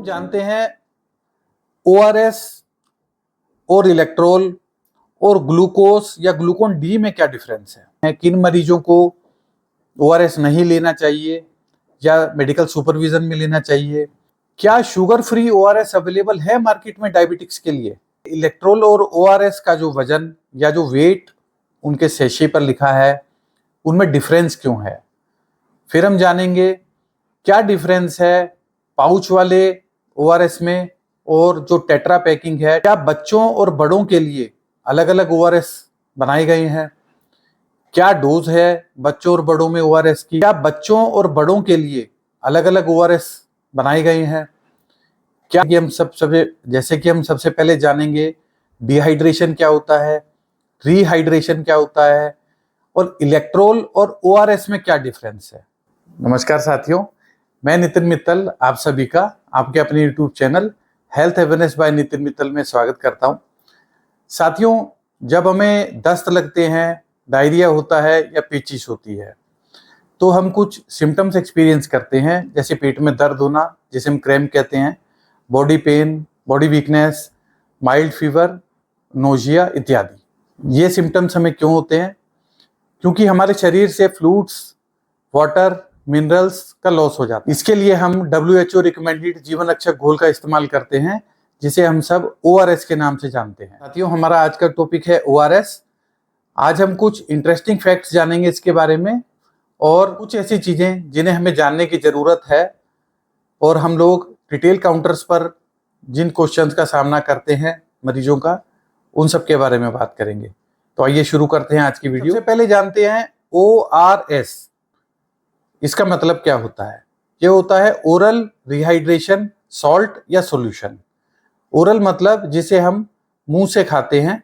जानते हैं ओआरएस और इलेक्ट्रोल और ग्लूकोस या ग्लूकोन डी में क्या डिफरेंस है। किन मरीजों को ओआरएस नहीं लेना चाहिए या मेडिकल सुपरविजन में लेना चाहिए। क्या शुगर फ्री ओआरएस अवेलेबल है मार्केट में डायबिटिक्स के लिए। इलेक्ट्रोल और ओआरएस का जो वजन या जो वेट उनके सेशे पर लिखा है उनमें डिफरेंस क्यों है। फिर हम जानेंगे क्या डिफरेंस है पाउच वाले ओआरएस में और जो टेट्रा पैकिंग है। क्या बच्चों और बड़ों के लिए अलग अलग ओआरएस बनाए गए हैं। क्या डोज है बच्चों और बड़ों में ओआरएस की। क्या बच्चों और बड़ों के लिए अलग अलग ओआरएस बनाए गए हैं। क्या कि हम सबसे पहले जानेंगे डिहाइड्रेशन क्या होता है, रीहाइड्रेशन क्या होता है और इलेक्ट्रोल और ओआरएस में क्या डिफरेंस है। नमस्कार साथियों, मैं नितिन मित्तल आप सभी का आपके अपने YouTube channel health awareness by Nitin Mittal में स्वागत करता हूं। साथियों, जब हमें दस्त लगते हैं, डायरिया होता है या पेचिश होती है तो हम कुछ सिम्टम्स एक्सपीरियंस करते हैं, जैसे पेट में दर्द होना जिसे हम क्रैम्प कहते हैं, body pain, body weakness, mild fever, nausea इत्यादि। ये सिम्टम्स हमें क्यों होते हैं? क्योंकि हमारे शरीर से फ्लूइड्स, वाटर, मिनरल्स का लॉस हो जाता है। इसके लिए हम WHO रिकमेंडेड जीवन रक्षक घोल का इस्तेमाल करते हैं जिसे हम सब ORS के नाम से जानते हैं। साथियों, हमारा आज का टॉपिक है ORS। आज हम कुछ इंटरेस्टिंग फैक्ट्स जानेंगे इसके बारे में और कुछ ऐसी चीजें जिन्हें हमें जानने की जरूरत है और हम लोग रिटेल काउंटर्स पर जिन क्वेश्चंस का सामना करते हैं मरीजों का, उन सब के बारे में बात करेंगे। तो आइए शुरू करते हैं आज की वीडियो। सबसे पहले जानते हैं ORS, इसका मतलब क्या होता है। ये होता है ओरल रिहाइड्रेशन सॉल्ट या सॉल्यूशन। ओरल मतलब जिसे हम मुंह से खाते हैं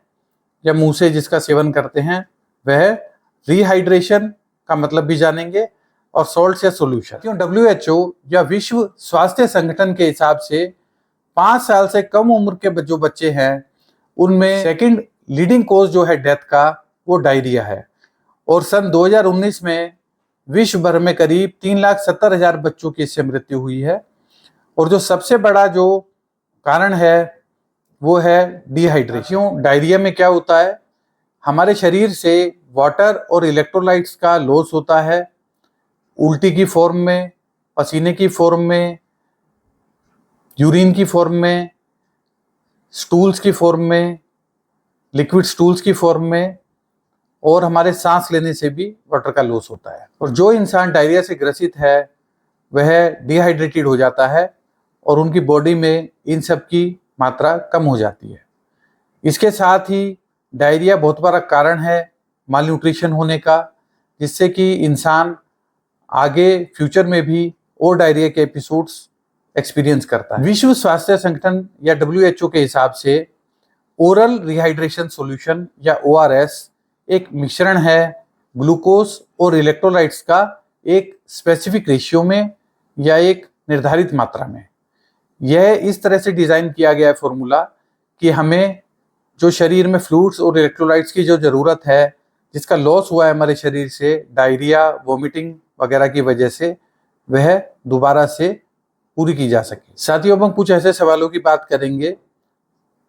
या मुंह से जिसका सेवन करते हैं वह। रिहाइड्रेशन का मतलब भी जानेंगे और सॉल्ट या सॉल्यूशन। WHO या विश्व स्वास्थ्य संगठन के हिसाब से 5 साल से कम उम्र के जो बच्चे हैं उनमें सेकंड लीडिंग कॉज जो है डेथ का वो डायरिया है। और सन 2019 में विश्व भर में करीब 3,70,000 बच्चों की इससे मृत्यु हुई है। और जो सबसे बड़ा जो कारण है वो है डिहाइड्रेशन। डायरिया में क्या होता है, हमारे शरीर से वाटर और इलेक्ट्रोलाइट्स का लॉस होता है, उल्टी की फॉर्म में, पसीने की फॉर्म में, यूरिन की फॉर्म में, स्टूल्स की फॉर्म में, लिक्विड स्टूल्स की फॉर्म में, और हमारे सांस लेने से भी वाटर का लॉस होता है। और जो इंसान डायरिया से ग्रसित है वह डिहाइड्रेटेड हो जाता है और उनकी बॉडी में इन सब की मात्रा कम हो जाती है। इसके साथ ही डायरिया बहुत बड़ा कारण है मालन्यूट्रिशन होने का, जिससे कि इंसान आगे फ्यूचर में भी और डायरिया के एपिसोड्स एक्सपीरियंस करता है। विश्व स्वास्थ्य संगठन या WHO के हिसाब से ओरल रिहाइड्रेशन सॉल्यूशन या ORS एक मिश्रण है ग्लूकोज और इलेक्ट्रोलाइट्स का एक स्पेसिफिक रेशियो में या एक निर्धारित मात्रा में। यह इस तरह से डिजाइन किया गया है फॉर्मूला कि हमें जो शरीर में फ्लूइड्स और इलेक्ट्रोलाइट्स की जो जरूरत है, जिसका लॉस हुआ है हमारे शरीर से डायरिया, वोमिटिंग वगैरह की वजह से, वह दोबारा से पूरी की जा सके। साथियों, हम कुछ ऐसे सवालों की बात करेंगे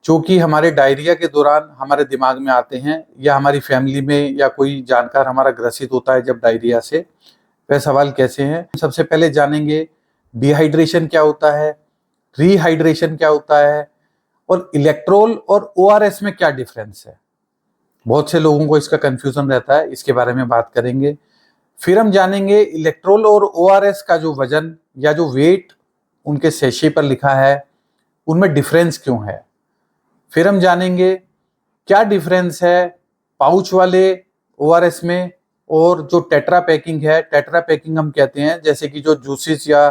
जो कि हमारे डायरिया के दौरान हमारे दिमाग में आते हैं या हमारी फैमिली में या कोई जानकार हमारा ग्रसित होता है जब डायरिया से। वह सवाल कैसे हैं? सबसे पहले जानेंगे डिहाइड्रेशन क्या होता है, रीहाइड्रेशन क्या होता है और इलेक्ट्रोल और ORS में क्या डिफरेंस है। बहुत से लोगों को इसका कंफ्यूजन रहता है, इसके बारे में बात करेंगे। फिर हम जानेंगे इलेक्ट्रोल और ORS का जो वजन या जो वेट उनके सेशे पर लिखा है उनमें डिफरेंस क्यों है। फिर हम जानेंगे क्या डिफरेंस है पाउच वाले ORS में और जो टेट्रा पैकिंग है। टेट्रा पैकिंग हम कहते हैं जैसे कि जो जूसेस या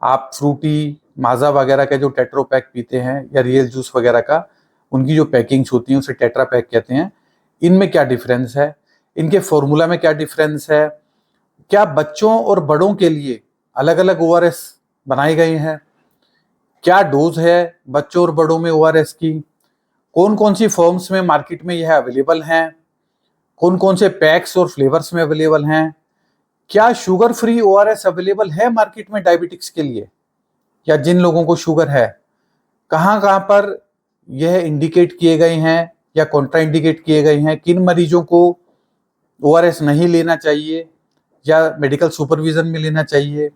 आप फ्रूटी, माजा वगैरह का जो टेट्रो पैक पीते हैं या रियल जूस वगैरह का, उनकी जो पैकिंग्स होती हैं उसे टेट्रा पैक कहते हैं। इनमें क्या डिफरेंस है, इनके फॉर्मूला में क्या डिफरेंस है, क्या बच्चों और बड़ों के लिए अलग अलग ORS बनाए गए हैं, क्या डोज है बच्चों और बड़ों में ORS की, कौन कौन सी फॉर्म्स में मार्केट में यह अवेलेबल हैं, कौन कौन से पैक्स और फ्लेवर्स में अवेलेबल हैं, क्या शुगर फ्री ORS अवेलेबल है मार्केट में डायबिटिक्स के लिए। या जिन लोगों को शुगर है, कहाँ कहाँ पर यह इंडिकेट किए गए हैं या कॉन्ट्रा इंडिकेट किए गए हैं, किन मरीजों को ओआरएस नहीं लेना चाहिए या मेडिकल सुपरविजन में लेना चाहिए,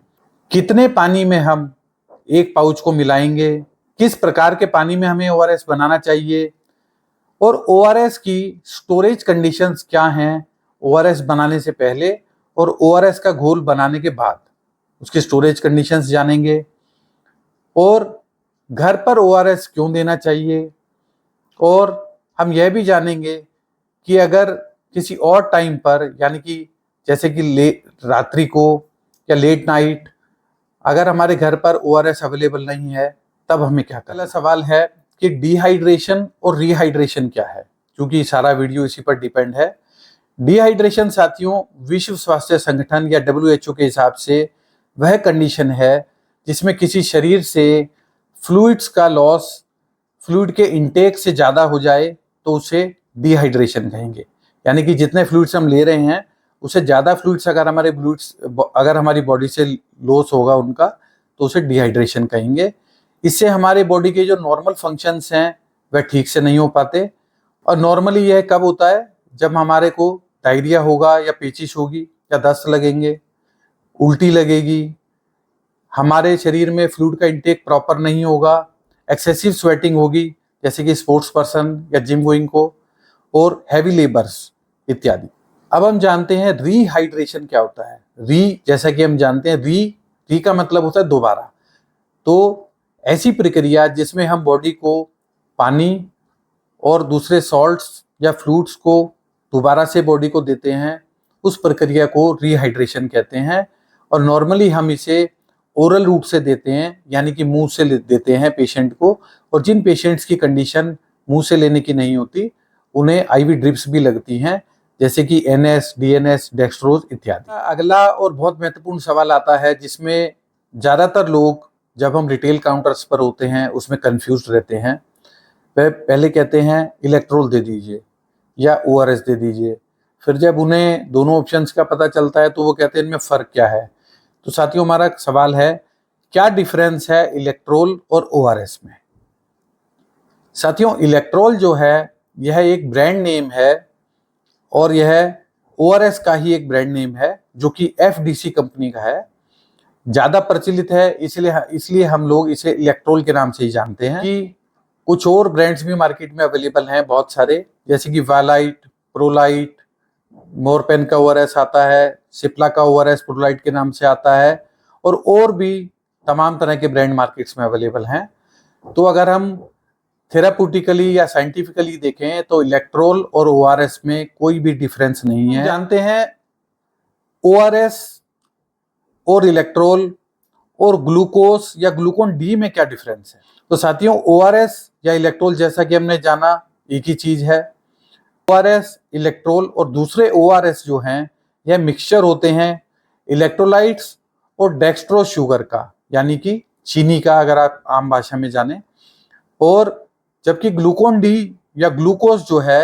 कितने पानी में हम एक पाउच को मिलाएंगे, किस प्रकार के पानी में हमें ओआरएस बनाना चाहिए और ओआरएस की स्टोरेज कंडीशंस क्या हैं ओआरएस बनाने से पहले और ओआरएस का घोल बनाने के बाद उसकी स्टोरेज कंडीशंस जानेंगे। और घर पर ओआरएस क्यों देना चाहिए, और हम यह भी जानेंगे कि अगर किसी और टाइम पर, यानी कि जैसे कि रात्रि को या लेट नाइट, अगर हमारे घर पर ओआरएस अवेलेबल नहीं है तब हमें क्या करना। पहला सवाल है कि डिहाइड्रेशन और रिहाइड्रेशन क्या है, क्योंकि सारा वीडियो इसी पर डिपेंड है। डिहाइड्रेशन साथियों, विश्व स्वास्थ्य संगठन या WHO के हिसाब से वह कंडीशन है जिसमें किसी शरीर से फ्लूइड्स का लॉस फ्लूइड के इंटेक से ज़्यादा हो जाए तो उसे डिहाइड्रेशन कहेंगे। यानी कि जितने फ्लूइड्स हम ले रहे हैं उससे ज़्यादा फ्लूइड्स अगर हमारी बॉडी से लॉस होगा उनका, तो उसे डिहाइड्रेशन कहेंगे। इससे हमारे बॉडी के जो नॉर्मल फंक्शंस हैं वह ठीक से नहीं हो पाते। और नॉर्मली यह कब होता है, जब हमारे को डायरिया होगा या पेचिश होगी या दस्त लगेंगे, उल्टी लगेगी, हमारे शरीर में फ्लूइड का इंटेक प्रॉपर नहीं होगा, एक्सेसिव स्वेटिंग होगी जैसे कि स्पोर्ट्स पर्सन या जिम गोइंग को, और हैवी लेबर्स इत्यादि। अब हम जानते हैं रीहाइड्रेशन क्या होता है। जैसा कि हम जानते हैं री का मतलब होता है दोबारा। तो ऐसी प्रक्रिया जिसमें हम बॉडी को पानी और दूसरे सॉल्ट्स या फ्लूइड्स को दोबारा से बॉडी को देते हैं, उस प्रक्रिया को रीहाइड्रेशन कहते हैं। और नॉर्मली हम इसे ओरल रूट से देते हैं, यानी कि मुंह से देते हैं पेशेंट को। और जिन पेशेंट्स की कंडीशन मुंह से लेने की नहीं होती उन्हें आईवी ड्रिप्स भी लगती हैं, जैसे कि NS, DNS, डेक्सट्रोज इत्यादि। अगला और बहुत महत्वपूर्ण सवाल आता है जिसमें ज़्यादातर लोग जब हम रिटेल काउंटर्स पर होते हैं उसमें कंफ्यूज रहते हैं। वह पहले कहते हैं इलेक्ट्रोल दे दीजिए या ORS दे दीजिए, फिर जब उन्हें दोनों ऑप्शंस का पता चलता है तो वो कहते हैं इनमें फ़र्क क्या है। तो साथियों, हमारा सवाल है क्या डिफरेंस है इलेक्ट्रोल और ORS में। साथियों, इलेक्ट्रोल जो है यह एक ब्रांड नेम है और यह ORS का ही एक ब्रांड नेम है जो कि FDC कंपनी का है, ज़्यादा प्रचलित है, इसलिए हम लोग इसे इलेक्ट्रोल के नाम से ही जानते हैं। कि कुछ और ब्रांड्स भी मार्केट में अवेलेबल हैं बहुत सारे, जैसे कि वालाइट, प्रोलाइट, मोरपेन का ORS आता है, सिप्ला का ORS प्रोलाइट के नाम से आता है, और भी तमाम तरह के ब्रांड मार्केट्स में अवेलेबल हैं। तो अगर हम थेराप्यूटिकली या साइंटिफिकली देखें तो इलेक्ट्रोल और ORS में कोई भी डिफरेंस नहीं है। जानते हैं ORS और इलेक्ट्रोल और ग्लूकोज या ग्लूकोन डी में क्या डिफरेंस है। तो साथियों, ORS या इलेक्ट्रोल जैसा कि हमने जाना एक ही चीज है। ORS, इलेक्ट्रोल और दूसरे ORS जो हैं यह मिक्सचर होते हैं इलेक्ट्रोलाइट्स और डेक्सट्रोज शुगर का, यानी कि चीनी का अगर आप आम भाषा में जाने। और जबकि ग्लूकोन डी या ग्लूकोज जो है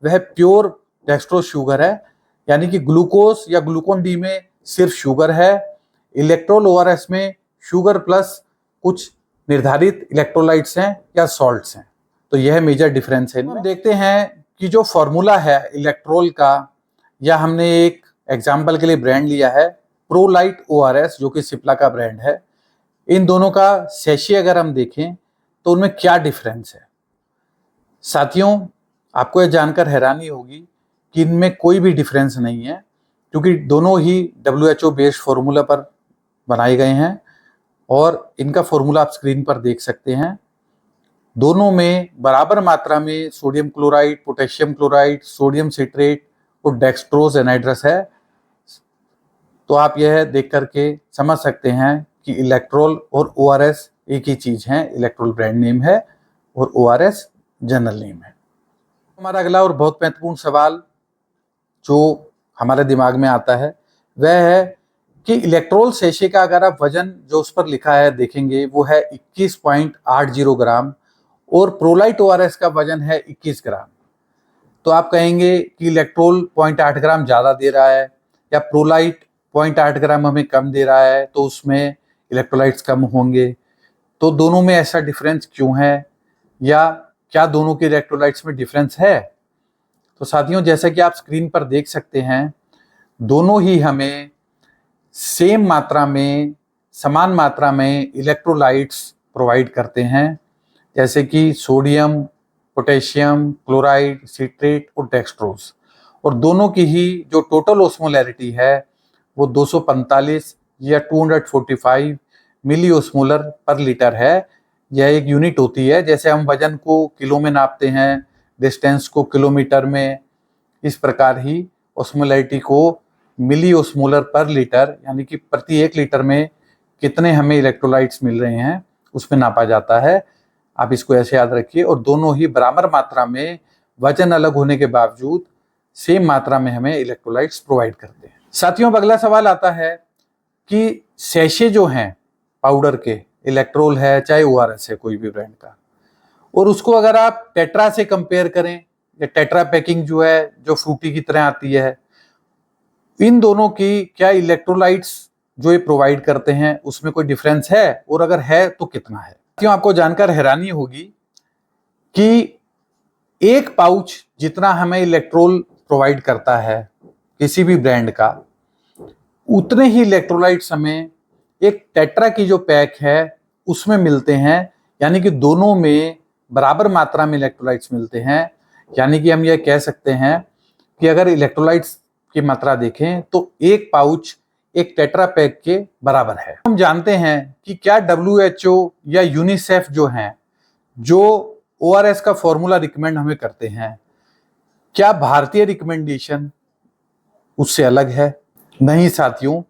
वह प्योर डेक्सट्रोज शुगर है, यानी कि ग्लूकोज या ग्लूकोन डी में सिर्फ शुगर है। इलेक्ट्रोल ORS में शुगर प्लस कुछ निर्धारित इलेक्ट्रोलाइट्स हैं या सॉल्ट्स हैं। तो यह मेजर डिफरेंस है। हम देखते हैं कि जो फॉर्मूला है इलेक्ट्रोल का, या हमने एक एग्जाम्पल के लिए ब्रांड लिया है प्रोलाइट ORS जो कि सिप्ला का ब्रांड है। इन दोनों का सैशे अगर हम देखें तो उनमें क्या डिफरेंस है। साथियों, आपको यह जानकर हैरानी होगी कि इनमें कोई भी डिफरेंस नहीं है, क्योंकि दोनों ही WHO बेस्ड फॉर्मूला पर बनाए गए हैं और इनका फॉर्मूला आप स्क्रीन पर देख सकते हैं। दोनों में बराबर मात्रा में sodium chloride, potassium chloride, sodium citrate और डेक्सट्रोज एनहाइड्रस है। तो आप यह देख करके समझ सकते हैं कि इलेक्ट्रोल और ORS एक ही चीज है। इलेक्ट्रोल ब्रांड नेम है और ORS जनरल नेम है। हमारा अगला और बहुत महत्वपूर्ण सवाल जो हमारे दिमाग में आता है वह है कि इलेक्ट्रोल सेशे का अगर आप वजन जो उस पर लिखा है देखेंगे वो है 21.80 ग्राम और प्रोलाइट ORS का वजन है 21 ग्राम। तो आप कहेंगे कि इलेक्ट्रोल 0.8 ग्राम ज़्यादा दे रहा है या प्रोलाइट 0.8 ग्राम हमें कम दे रहा है, तो उसमें इलेक्ट्रोलाइट्स कम होंगे। तो दोनों में ऐसा डिफरेंस क्यों है, या क्या दोनों के इलेक्ट्रोलाइट्स में डिफरेंस है? तो साथियों, जैसा कि आप स्क्रीन पर देख सकते हैं, दोनों ही हमें सेम मात्रा में, समान मात्रा में इलेक्ट्रोलाइट्स प्रोवाइड करते हैं, जैसे कि सोडियम, पोटेशियम, क्लोराइड, सिट्रेट और डेक्सट्रोज। और दोनों की ही जो टोटल ओस्मोलैरिटी है वो 245 या 245 मिली ओस्मोलर पर लीटर है। यह एक यूनिट होती है, जैसे हम वजन को किलो में नापते हैं, डिस्टेंस को किलोमीटर में, इस प्रकार ही ओस्मोलैरिटी को मिली ओस्मोलर पर लीटर, यानी कि प्रति 1 लीटर में कितने हमें इलेक्ट्रोलाइट्स मिल रहे हैं, उसमें नापा जाता है। आप इसको ऐसे याद रखिए। और दोनों ही बराबर मात्रा में, वजन अलग होने के बावजूद सेम मात्रा में हमें इलेक्ट्रोलाइट्स प्रोवाइड करते हैं। साथियों, अब अगला सवाल आता है कि सैशे जो हैं पाउडर के, इलेक्ट्रोल है चाहे ओआरएस है कोई भी ब्रांड का, और उसको अगर आप टेट्रा से कंपेयर करें, या टेट्रा पैकिंग जो है जो फ्रूटी की तरह आती है, इन दोनों की क्या इलेक्ट्रोलाइट्स जो ये प्रोवाइड करते हैं उसमें कोई डिफरेंस है, और अगर है तो कितना है? क्यों आपको जानकर हैरानी होगी कि एक पाउच जितना हमें इलेक्ट्रोल प्रोवाइड करता है किसी भी ब्रांड का, उतने ही इलेक्ट्रोलाइट्स हमें एक टेट्रा की जो पैक है उसमें मिलते हैं। यानी कि दोनों में बराबर मात्रा में इलेक्ट्रोलाइट्स मिलते हैं। यानी कि हम यह कह सकते हैं कि अगर इलेक्ट्रोलाइट्स की मात्रा देखें तो एक पाउच एक टेट्रा पैक के बराबर है। हम जानते हैं कि क्या WHO या यूनिसेफ जो हैं, जो ORS का फॉर्मूला रिकमेंड हमें करते हैं, क्या भारतीय रिकमेंडेशन उससे अलग है? नहीं साथियों,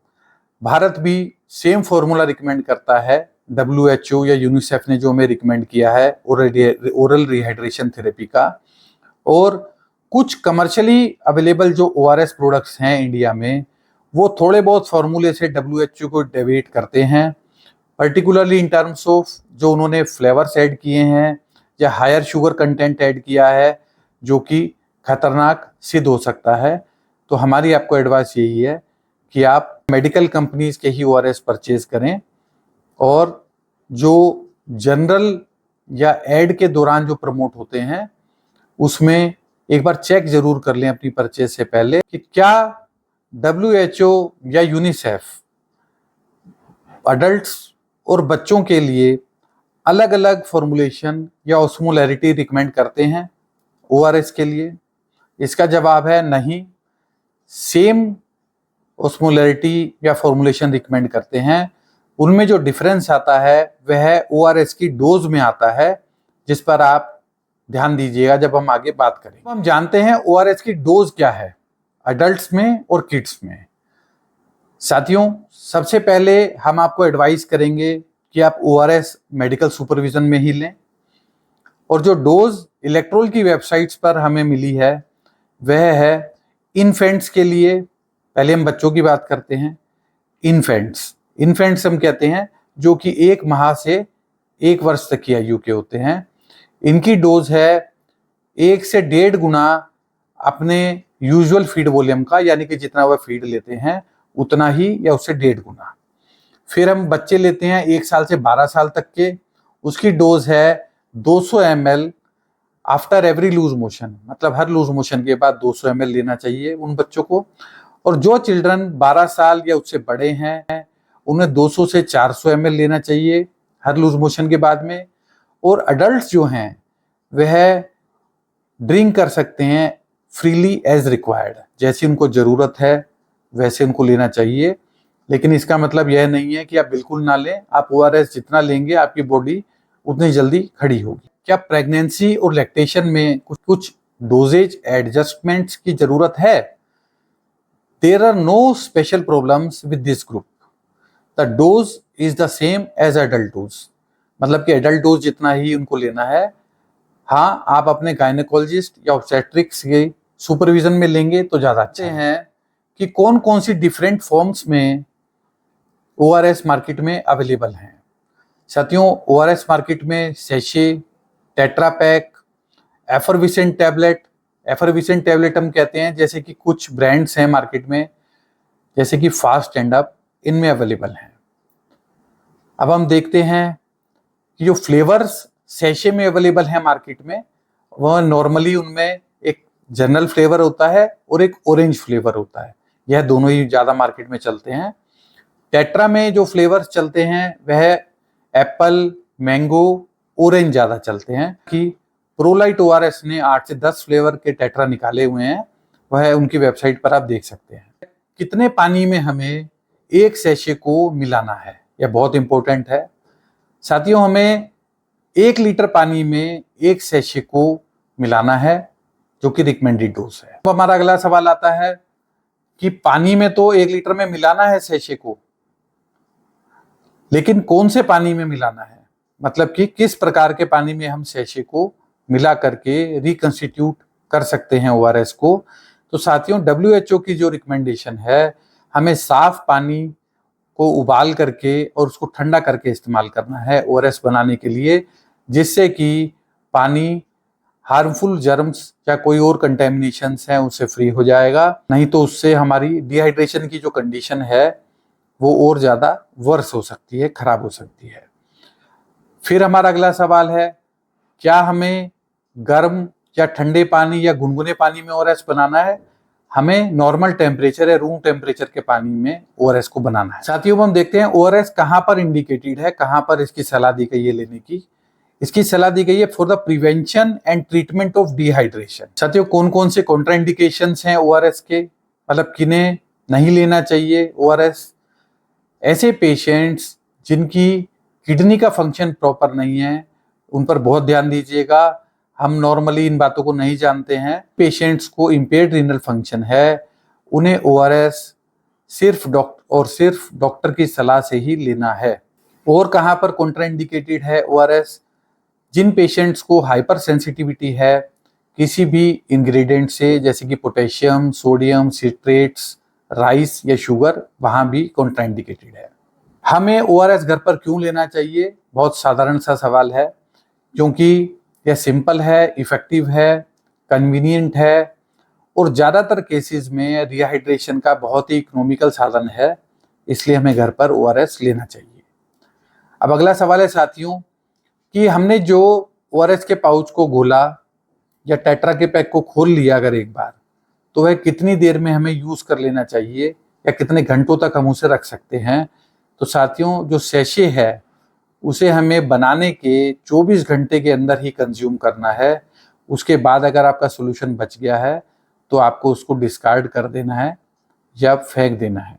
भारत भी सेम फॉर्मूला रिकमेंड करता है। WHO या यूनिसेफ ने जो हमें रिकमेंड किया है ओरल रिहाइड्रेशन थेरेपी का। और कुछ कमर्शियली अवेलेबल जो ORS प्रोडक्ट्स हैं इंडिया में, वो थोड़े बहुत फॉर्मूले से WHO को डेविएट करते हैं, पर्टिकुलरली इन टर्म्स ऑफ जो उन्होंने फ्लेवर्स ऐड किए हैं या हायर शुगर कंटेंट ऐड किया है, जो कि खतरनाक सिद्ध हो सकता है। तो हमारी आपको एडवाइस यही है कि आप मेडिकल कंपनीज के ही ORS परचेज करें, और जो जनरल या एड के दौरान जो प्रमोट होते हैं उसमें एक बार चेक जरूर कर लें अपनी परचेज से पहले कि क्या WHO या यूनिसेफ अडल्ट्स और बच्चों के लिए अलग अलग फॉर्मुलेशन या ऑस्मोलैरिटी रिकमेंड करते हैं ORS के लिए। इसका जवाब है नहीं, सेम ऑस्मोलैरिटी या फॉर्मुलेशन रिकमेंड करते हैं। उनमें जो डिफरेंस आता है वह ORS की डोज में आता है, जिस पर आप ध्यान दीजिएगा जब हम आगे बात करें। हम जानते हैं ORS की डोज क्या है अडल्ट्स में और किड्स में। साथियों, सबसे पहले हम आपको एडवाइस करेंगे कि आप ORS मेडिकल सुपरविजन में ही लें, और जो डोज इलेक्ट्रोल की वेबसाइट्स पर हमें मिली है वह है इन्फेंट्स के लिए। पहले हम बच्चों की बात करते हैं। इन्फेंट्स हम कहते हैं जो कि 1 माह से 1 वर्ष तक की आयु के होते हैं। इनकी डोज है 1 से 1.5 गुना अपने यूजुअल फीड वॉल्यूम का, यानी कि जितना वह फीड लेते हैं उतना ही या उससे 1.5 गुना। फिर हम बच्चे लेते हैं 1 साल से 12 साल तक के, उसकी डोज है 200 ml after every loose motion, मतलब हर लूज मोशन के बाद 200 ml लेना चाहिए उन बच्चों को। और जो चिल्ड्रन 12 साल या उससे बड़े हैं उन्हें 200 से 400 ml लेना चाहिए हर लूज मोशन के बाद में। और अडल्ट्स जो हैं वह ड्रिंक कर सकते हैं फ्रीली एज रिक्वायर्ड, जैसी उनको ज़रूरत है वैसे उनको लेना चाहिए। लेकिन इसका मतलब यह नहीं है कि आप बिल्कुल ना लें। आप ORS जितना लेंगे आपकी बॉडी उतनी जल्दी खड़ी होगी। क्या प्रेगनेंसी और लैक्टेशन में कुछ डोजेज एडजस्टमेंट्स की जरूरत है? There are no special problems with this group, the dose is the same as adult dose, मतलब कि एडल्ट डोज जितना ही उनको लेना है। हाँ, आप अपने गायनेकोलॉजिस्ट या ऑब्स्टेट्रिक्स के सुपरविजन में लेंगे तो ज़्यादा अच्छे हैं। कि कौन कौन सी डिफरेंट फॉर्म्स में ORS मार्केट में अवेलेबल हैं। साथियों, ORS मार्केट में सैशे, टेट्रा पैक, एफरविसेंट टैबलेट हम कहते हैं, जैसे कि कुछ ब्रांड्स हैं मार्केट में जैसे कि फास्ट एंड अप, इनमें अवेलेबल हैं। अब हम देखते हैं कि जो फ्लेवर्स सैशे में अवेलेबल है मार्केट में, वह नॉर्मली उनमें एक जनरल फ्लेवर होता है और एक ऑरेंज फ्लेवर होता है। यह दोनों ही ज़्यादा मार्केट में चलते हैं। टेट्रा में जो फ्लेवर्स चलते हैं वह एप्पल, मैंगो, ऑरेंज ज़्यादा चलते हैं। कि प्रोलाइट ORS ने 8 से 10 फ्लेवर के टेट्रा निकाले हुए हैं, वह उनकी वेबसाइट पर आप देख सकते हैं। कितने पानी में हमें एक सैशे को मिलाना है, यह बहुत इंपॉर्टेंट है साथियों। हमें 1 लीटर पानी में एक सैशे को मिलाना है, जो कि रिकमेंडेड डोज है। तो हमारा अगला सवाल आता है कि पानी में तो 1 लीटर में मिलाना है सैशे को, लेकिन कौन से पानी में मिलाना है, मतलब कि किस प्रकार के पानी में हम सैशे को मिला करके रिकंस्टिट्यूट कर सकते हैं ORS को। तो साथियों, WHO की जो रिकमेंडेशन है, हमें साफ पानी को उबाल करके और उसको ठंडा करके इस्तेमाल करना है ORS बनाने के लिए, जिससे कि पानी हार्मफुल जर्म्स या कोई और कंटेमिनेशंस हैं उससे फ्री हो जाएगा। नहीं तो उससे हमारी डिहाइड्रेशन की जो कंडीशन है वो और ज़्यादा वर्स हो सकती है, खराब हो सकती है। फिर हमारा अगला सवाल है, क्या हमें गर्म या ठंडे पानी या गुनगुने पानी में ORS बनाना है? हमें नॉर्मल टेम्परेचर या रूम टेम्परेचर के पानी में ORS को बनाना है। साथियों, हम देखते हैं ORS कहाँ पर इंडिकेटेड है, कहाँ पर इसकी सलाह दी गई है लेने की। इसकी सलाह दी गई है for the prevention and treatment of dehydration. साथियों, कौन कौन से कॉन्ट्राइंडिकेशंस हैं ORS के, मतलब किन्हें नहीं लेना चाहिए ORS? ऐसे पेशेंट्स जिनकी किडनी का फंक्शन प्रॉपर नहीं है, उन पर बहुत ध्यान दीजिएगा। हम नॉर्मली इन बातों को नहीं जानते हैं। पेशेंट्स को इम्पेयर्ड रीनल फंक्शन है, उन्हें ORS सिर्फ डॉक्टर की सलाह से ही लेना है। और कहाँ पर कॉन्ट्राइंडिकेटेड है ORS? जिन पेशेंट्स को हाइपर सेंसिटिविटी है किसी भी इंग्रेडिएंट से, जैसे कि पोटेशियम, सोडियम, सिट्रेट्स, राइस या शुगर, वहाँ भी कॉन्ट्राइंडिकेटेड है। हमें ORS घर पर क्यों लेना चाहिए? बहुत साधारण सा सवाल है, क्योंकि यह सिंपल है, इफेक्टिव है, कन्वीनियंट है और ज़्यादातर केसेस में रिहाइड्रेशन का बहुत ही इकोनॉमिकल साधन है, इसलिए हमें घर पर ORS लेना चाहिए। अब अगला सवाल है साथियों कि हमने जो ORS के पाउच को घोला या टेट्रा के पैक को खोल लिया अगर एक बार, तो वह कितनी देर में हमें यूज़ कर लेना चाहिए या कितने घंटों तक हम उसे रख सकते हैं? तो साथियों, जो सैशे है उसे हमें बनाने के 24 घंटे के अंदर ही कंज्यूम करना है। उसके बाद अगर आपका सोल्यूशन बच गया है तो आपको उसको डिस्कार्ड कर देना है या फेंक देना है।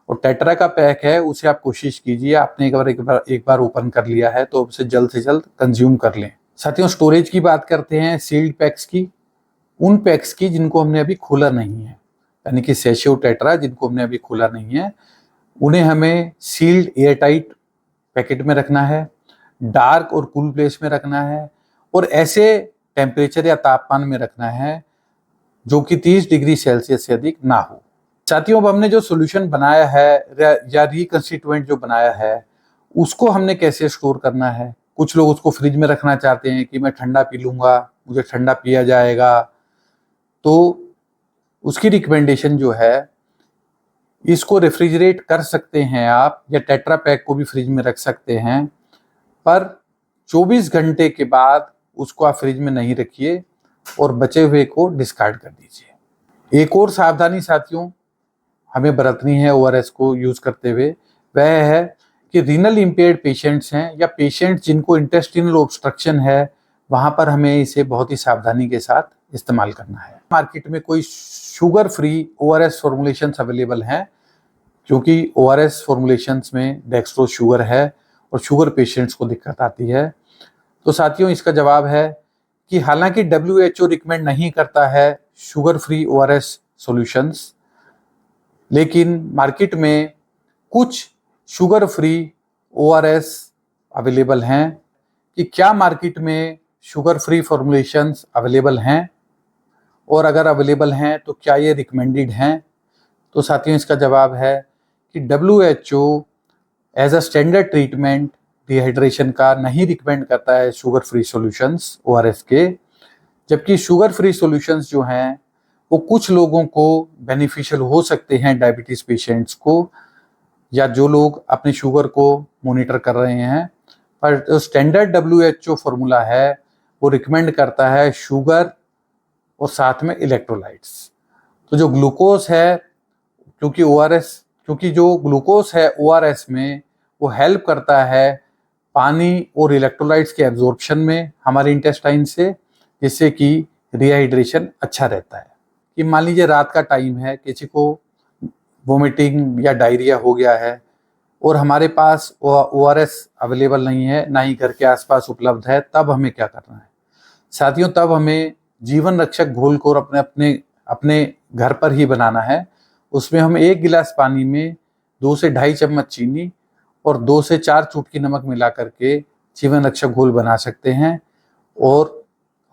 और टेट्रा का पैक है, उसे आप कोशिश कीजिए, आपने एक बार ओपन कर लिया है तो उसे जल्द से जल्द कंज्यूम कर लें। साथियों, स्टोरेज की बात करते हैं, सील्ड पैक्स की, उन पैक्स की जिनको हमने अभी खोला नहीं है, यानी कि सैशे और टेट्रा जिनको हमने अभी खोला नहीं है, उन्हें हमें सील्ड एयर टाइट पैकेट में रखना है, डार्क और कूल प्लेस में रखना है और ऐसे टेम्परेचर या तापमान में रखना है जो कि 30 डिग्री सेल्सियस से अधिक ना हो। साथियों, अब हमने जो सोल्यूशन बनाया है या रिकंस्टिट्यूएंट जो बनाया है उसको हमने कैसे स्टोर करना है? कुछ लोग उसको फ्रिज में रखना चाहते हैं कि मैं ठंडा पी लूँगा, मुझे ठंडा पिया जाएगा, तो उसकी रिकमेंडेशन जो है, इसको रेफ्रिजरेट कर सकते हैं आप या टेट्रा पैक को भी फ्रिज में रख सकते हैं, पर 24 घंटे के बाद उसको आप फ्रिज में नहीं रखिए और बचे हुए को डिस्कार्ड कर दीजिए। एक और सावधानी साथियों हमें बरतनी है ORS को यूज़ करते हुए, वह है कि रीनल इम्पेयर्ड पेशेंट्स हैं या पेशेंट्स जिनको इंटेस्टिनल ऑब्स्ट्रक्शन है, वहाँ पर हमें इसे बहुत ही सावधानी के साथ इस्तेमाल करना है। मार्केट में कोई sugar free ORS formulations available हैं, क्योंकि ORS फॉर्मुलेशंस में डेक्सट्रोज शुगर है और शुगर पेशेंट्स को दिक्कत आती है। तो साथियों, इसका जवाब है कि हालांकि WHO रिकमेंड नहीं करता है शुगर फ्री ORS सॉल्यूशंस, लेकिन मार्केट में कुछ शुगर फ्री ORS अवेलेबल हैं। कि क्या मार्केट में शुगर फ्री फॉर्मुलेशंस अवेलेबल हैं और अगर अवेलेबल हैं तो क्या ये रिकमेंडेड हैं? तो साथियों, इसका जवाब है कि WHO as a standard treatment dehydration का नहीं रिकमेंड करता है शुगर फ्री सॉल्यूशंस ORS के, जबकि शुगर फ्री सॉल्यूशंस जो हैं वो कुछ लोगों को बेनिफिशियल हो सकते हैं, डायबिटीज़ पेशेंट्स को या जो लोग अपने शुगर को मॉनिटर कर रहे हैं, पर जो स्टैंडर्ड WHO फॉर्मूला है वो रिकमेंड करता है शुगर और साथ में इलेक्ट्रोलाइट्स। तो जो ग्लूकोज है, क्योंकि जो ग्लूकोज है ORS में वो हेल्प करता है पानी और इलेक्ट्रोलाइट्स के एब्जॉर्प्शन में हमारे इंटेस्टाइन से, जिससे कि रिहाइड्रेशन अच्छा रहता है। कि मान लीजिए रात का टाइम है, किसी को वोमिटिंग या डायरिया हो गया है और हमारे पास ORS अवेलेबल नहीं है, ना ही घर के आसपास उपलब्ध है, तब हमें क्या करना है साथियों? तब हमें जीवन रक्षक घोल को अपने घर पर ही बनाना है। उसमें हम 1 गिलास पानी में 2 से ढाई चम्मच चीनी और 2 से 4 चुटकी नमक मिला करके जीवन रक्षक घोल बना सकते हैं और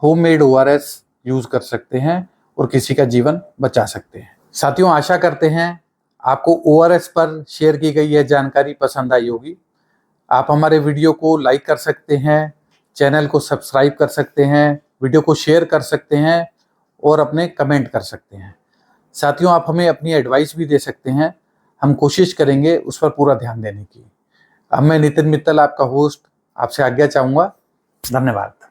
होममेड ORS यूज कर सकते हैं और किसी का जीवन बचा सकते हैं। साथियों, आशा करते हैं आपको ORS पर शेयर की गई यह जानकारी पसंद आई होगी। आप हमारे वीडियो को लाइक कर सकते हैं, चैनल को सब्सक्राइब कर सकते हैं, वीडियो को शेयर कर सकते हैं और अपने कमेंट कर सकते हैं। साथियों, आप हमें अपनी एडवाइस भी दे सकते हैं, हम कोशिश करेंगे उस पर पूरा ध्यान देने की। अब मैं नितिन मित्तल, आपका होस्ट, आपसे आज्ञा चाहूँगा। धन्यवाद।